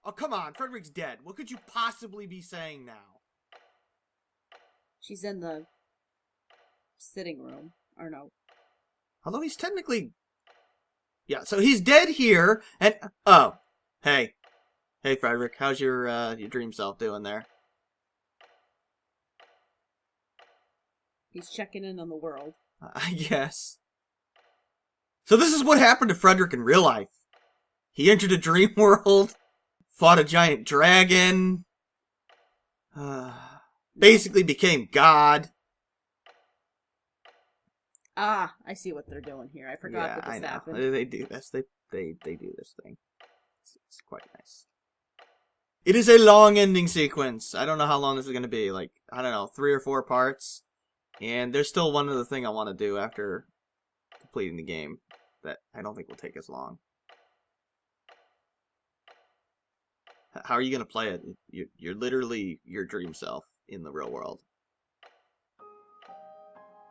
Oh, come on. Frederick's dead. What could you possibly be saying now? She's in the sitting room. Or no. Although he's technically... Yeah, so he's dead here, and... Oh. Hey. Hey, Frederick. How's your dream self doing there? He's checking in on the world. I guess. So this is what happened to Frederick in real life. He entered a dream world, fought a giant dragon, basically became God. Ah, I see what they're doing here. I forgot that this happened. They do this. They do this thing. It's quite nice. It is a long ending sequence. I don't know how long this is going to be. Like, I don't know, 3 or 4 parts. And there's still one other thing I want to do after completing the game that I don't think will take as long. How are you going to play it? You're literally your dream self in the real world.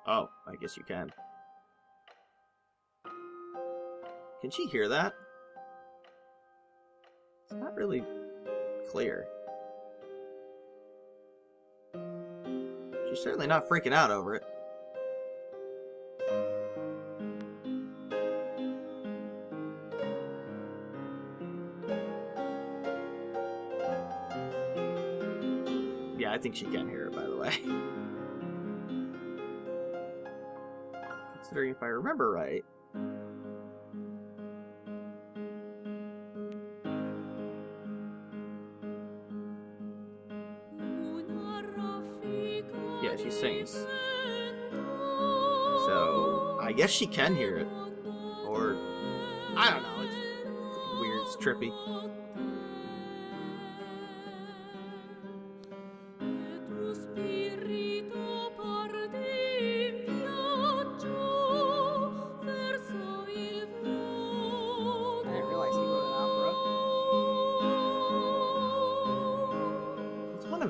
Oh, I guess you can. Can she hear that? It's not really clear. She's certainly not freaking out over it. Yeah, I think she can hear it, by the way. Considering if I remember right. Yeah, she sings. So, I guess she can hear it. Or, I don't know, it's weird, it's trippy.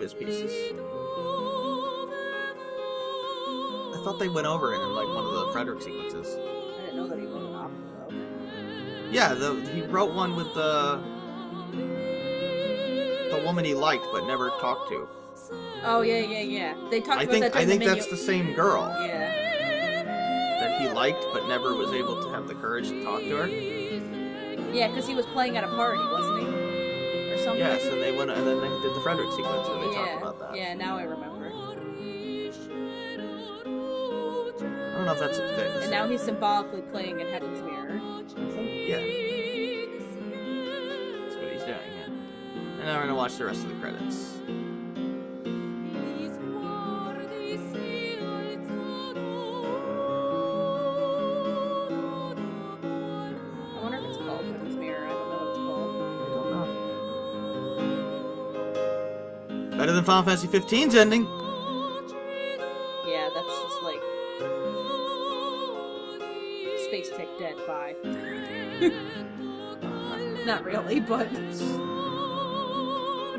His pieces. I thought they went over it in like one of the Frederick sequences. I didn't know that he wrote an opera though. Yeah, he wrote one with the woman he liked but never talked to. Oh yeah. They talked about that. I think that's the same girl. Yeah. That he liked but never was able to have the courage to talk to her. Yeah, because he was playing at a party, wasn't he? Something. Yes, and then they did the Frederick sequence where they talked about that. Yeah, now I remember. I don't know if that's a thing. And now he's symbolically playing in Heaven's Mirror. Yeah. That's what he's doing, yeah. And now we're gonna watch the rest of the credits. Better than Final Fantasy 15's ending. Yeah, that's just like Space Tech Dead by. Not really, but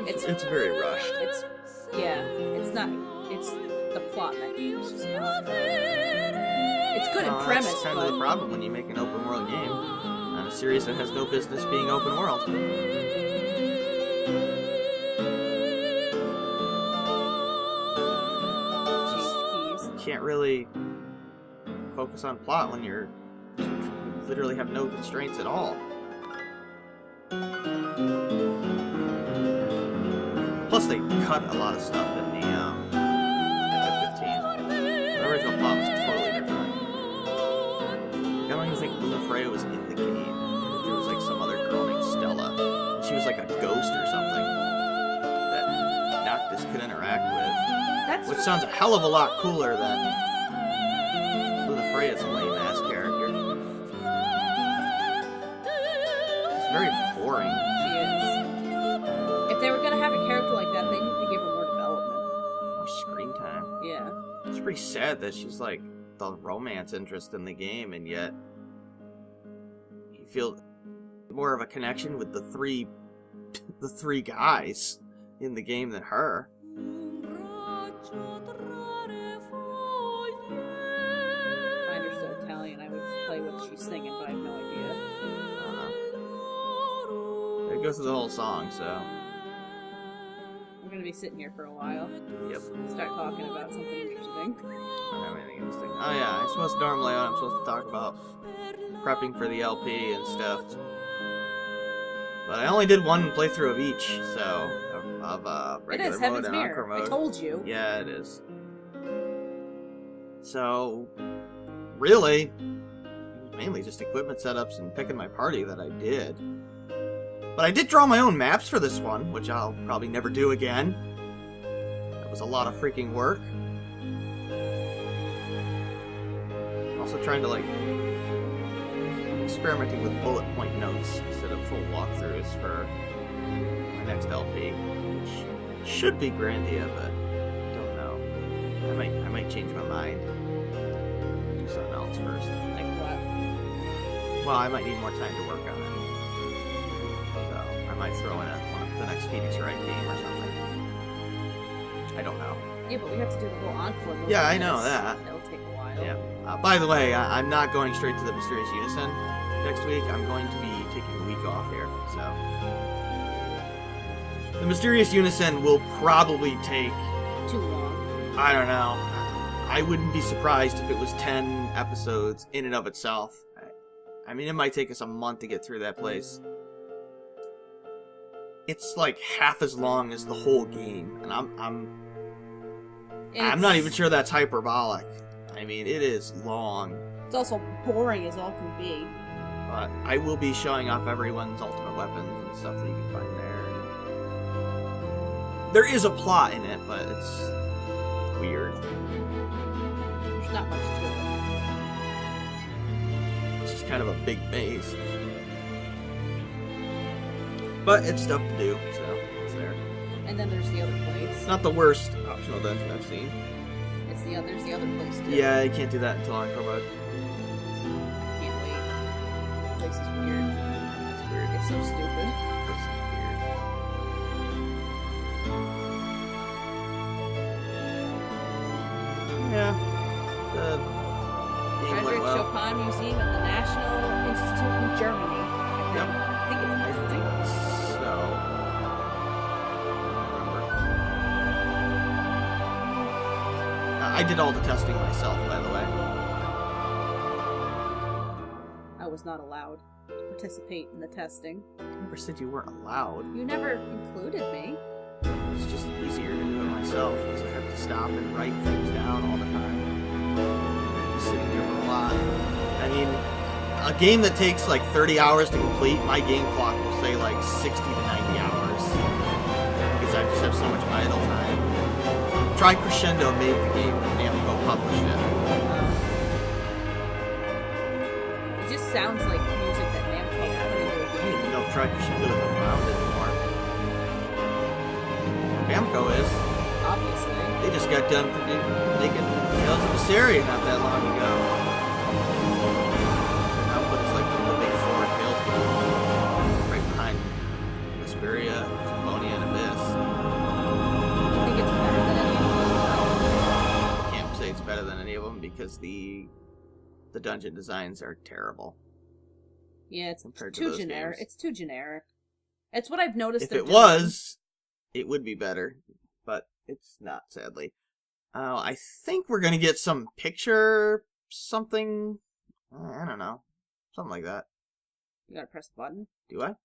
it's very rushed. It's not. It's the plot that it's just not. It's good in premise. That's kind of the problem when you make an open world game on a series that has no business being open world. Can't really focus on plot when you literally have no constraints at all. Plus, they cut a lot of stuff in the 15. The original plot was totally different. I don't even think Luna Freya was in the game. There was like some other girl named Stella. She was like a ghost or something that Noctis could interact with. Which sounds a hell of a lot cooler than Luna Freya's lame-ass character. She's very boring. She is. If they were going to have a character like that, they need to give her more development. More screen time. Yeah. It's pretty sad that she's like the romance interest in the game, and yet you feel more of a connection with the three guys in the game than her. go through the whole song, so. We're gonna be sitting here for a while. Yep. Start talking about something interesting. I don't have anything interesting. Oh yeah, I suppose normally I'm supposed to talk about prepping for the LP and stuff. But I only did one playthrough of each, so of It regular is mode Heaven's and Mirror. Encore mode. I told you. Yeah, it is. So, really, it was mainly just equipment setups and picking my party that I did. But I did draw my own maps for this one, which I'll probably never do again. That was a lot of freaking work. Also trying to, like, experimenting with bullet point notes instead of full walkthroughs for my next LP, which should be Grandia, but don't know. I might change my mind. Do something else first. Like what? Well, I might need more time to work on it. So I might throw in the next Phoenix Wright game or something. I don't know. Yeah, but we have to do the whole encore movie. Yeah, I know that. That'll take a while. Yeah. By the way, I'm not going straight to the Mysterious Unison next week. I'm going to be taking a week off here, so. The Mysterious Unison will probably take... Too long. I don't know. I wouldn't be surprised if it was 10 episodes in and of itself. I mean, it might take us a month to get through that place. It's like half as long as the whole game, and I'm not even sure that's hyperbolic. I mean, it is long. It's also boring as all can be. But I will be showing off everyone's ultimate weapons and stuff that you can find there. There is a plot in it, but it's weird. There's not much to it. It's just kind of a big maze. But it's stuff to do, so it's there. And then there's the other place. It's not the worst optional dungeon I've seen. There's the other place too. Yeah, you can't do that until Encore mode. I can't wait. The place is weird. It's weird. It's so stupid. This is weird. Yeah. The game went Frederick well. Chopin Museum at the National Institute in Germany. Yep. I think it's I think so. I did all the testing myself, by the way. I was not allowed to participate in the testing. I never said you weren't allowed. You never included me. It's just easier to do it myself because I have to stop and write things down all the time. I'm sitting there for a lot. I mean, a game that takes like 30 hours to complete, my game clock will say like 60 to 90 hours. Because I just have so much idle time. Try Crescendo made the game when Namco published it. It just sounds like music that Namco put into a I don't game. even know if Try Crescendo is around anymore. Namco is. Obviously. They just got done making Tales of Vesperia not that long ago. Now what is like the big four Tales games right behind Vesperia, Symphonia, and Abyss. I think it's better than any of them. I can't say it's better than any of them because the dungeon designs are terrible. Yeah, it's Compared to too those generic. games. It's too generic. It's what I've noticed. If they're it doing. was, it would be better, but it's not, sadly. I think we're gonna get some picture something. I don't know, something like that. You gotta press the button. Do I?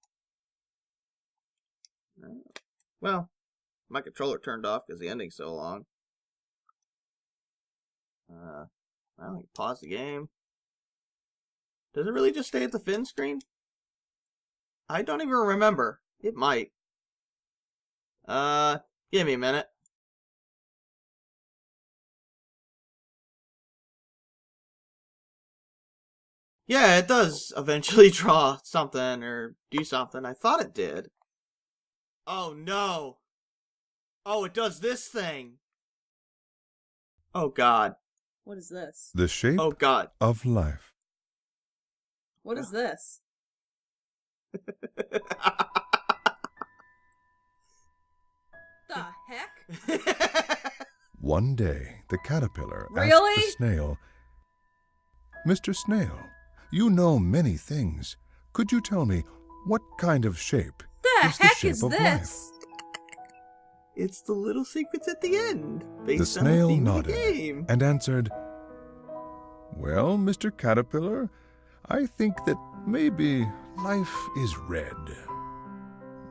Well, my controller turned off because the ending's so long. Well, you pause the game. Does it really just stay at the fin screen? I don't even remember. It might. Give me a minute. Yeah, it does eventually draw something or do something. I thought it did. Oh no. Oh, it does this thing. Oh god. What is this? The shape Oh god. of life. What is this? The heck? One day, the caterpillar Really? asked the snail, Mr. Snail, you know many things. Could you tell me what kind of shape The is the heck shape is of this? life? It's the little secrets at the end, based The on snail the theme of the nodded game. and answered, "Well, Mr. Caterpillar, I think that maybe life is red,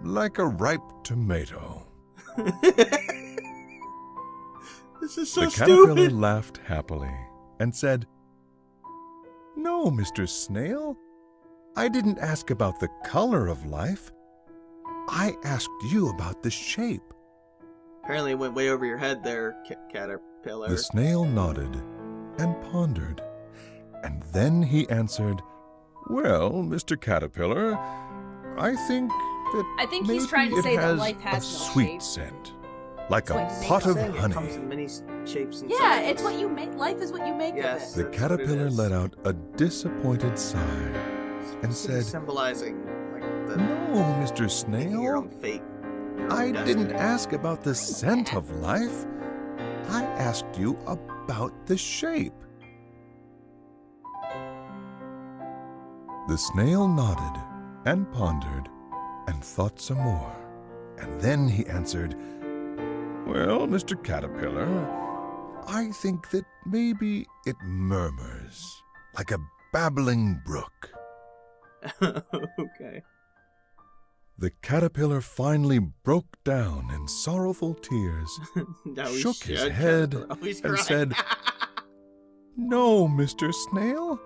like a ripe tomato." This is so The caterpillar stupid. laughed happily and said, "No, Mr. Snail, I didn't ask about the color of life. I asked you about the shape." Apparently, it went way over your head there, Caterpillar. The snail nodded and pondered, and then he answered, "Well, Mr. Caterpillar, I think that I think he's maybe trying to it say that has life has a no sweet shape. scent, like That's a what pot of Saying it comes honey." in many shapes and Yeah, sizes. it's what you make. Life is what you make Yes. of The it. That's what it caterpillar is. let out a disappointed sigh and said, symbolizing like the "No, Mr. making your Snail, own fate. Your I own didn't destiny. ask about the scent of life. I asked you about the shape." The snail nodded and pondered and thought some more, and then he answered, "Well, Mr. Caterpillar, I think that maybe it murmurs like a babbling brook." Okay. The caterpillar finally broke down in sorrowful tears, Now we shook his should head, Caterpillar. Oh, he's and crying. said, "No, Mr. Snail,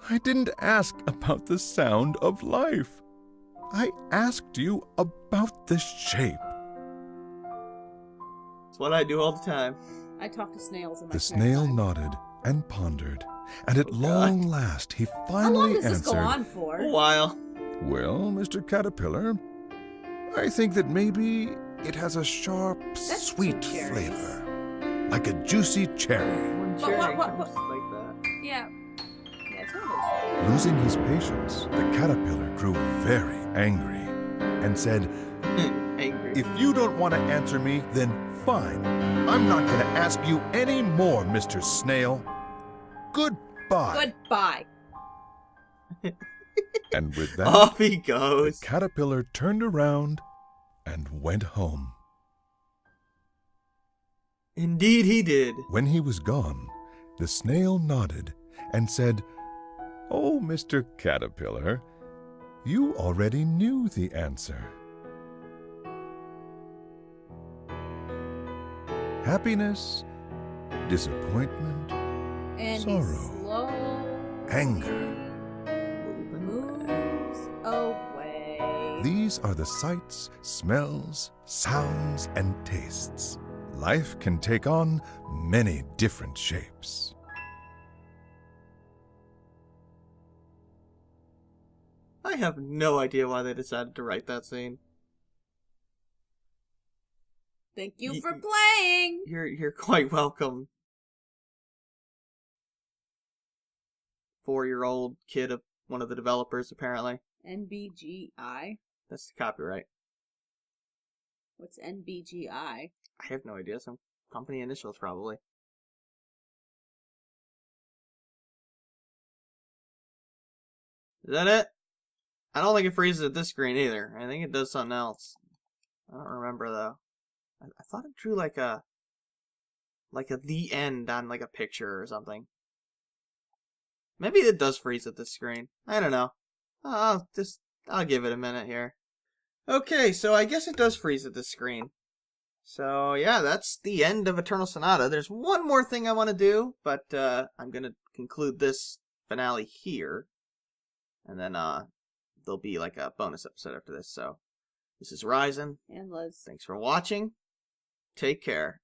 I didn't ask about the sound of life. I asked you about the shape." It's what I do all the time. I talk to snails in my The spare snail time. nodded and pondered, and at Oh, God. long last he How long finally does this go answered, on for? A while. "Well, Mr. Caterpillar, I think that maybe it has a sharp, That's sweet two cherries. flavor, like a juicy cherry." One But cherry what- comes like that. Yeah. Yeah, it's one of those. Losing his patience, the caterpillar grew very angry and said, Angry. "If you don't want to answer me, then fine. I'm not going to ask you any more, Mr. Snail. Goodbye." Goodbye. And with that, Off he the goes. caterpillar turned around and went home. Indeed he did. When he was gone, the snail nodded and said, "Oh, Mr. Caterpillar, you already knew the answer. Happiness, disappointment, And sorrow, he slowly anger. moves away. These are the sights, smells, sounds, and tastes. Life can take on many different shapes." I have no idea why they decided to write that scene. Thank you Ye- for playing. You're quite welcome. 4-year-old kid of one of the developers, apparently. NBGI. That's the copyright. What's NBGI? I have no idea. Some company initials, probably. Is that it? I don't think it freezes at this screen either. I think it does something else. I don't remember though. I thought it drew like a the end on like a picture or something. Maybe it does freeze at this screen. I don't know. I'll give it a minute here. Okay, so I guess it does freeze at this screen. So yeah, that's the end of Eternal Sonata. There's one more thing I want to do, but I'm gonna conclude this finale here, and then there'll be like a bonus episode after this. So this is Ryzen. And Liz. Thanks for watching. Take care.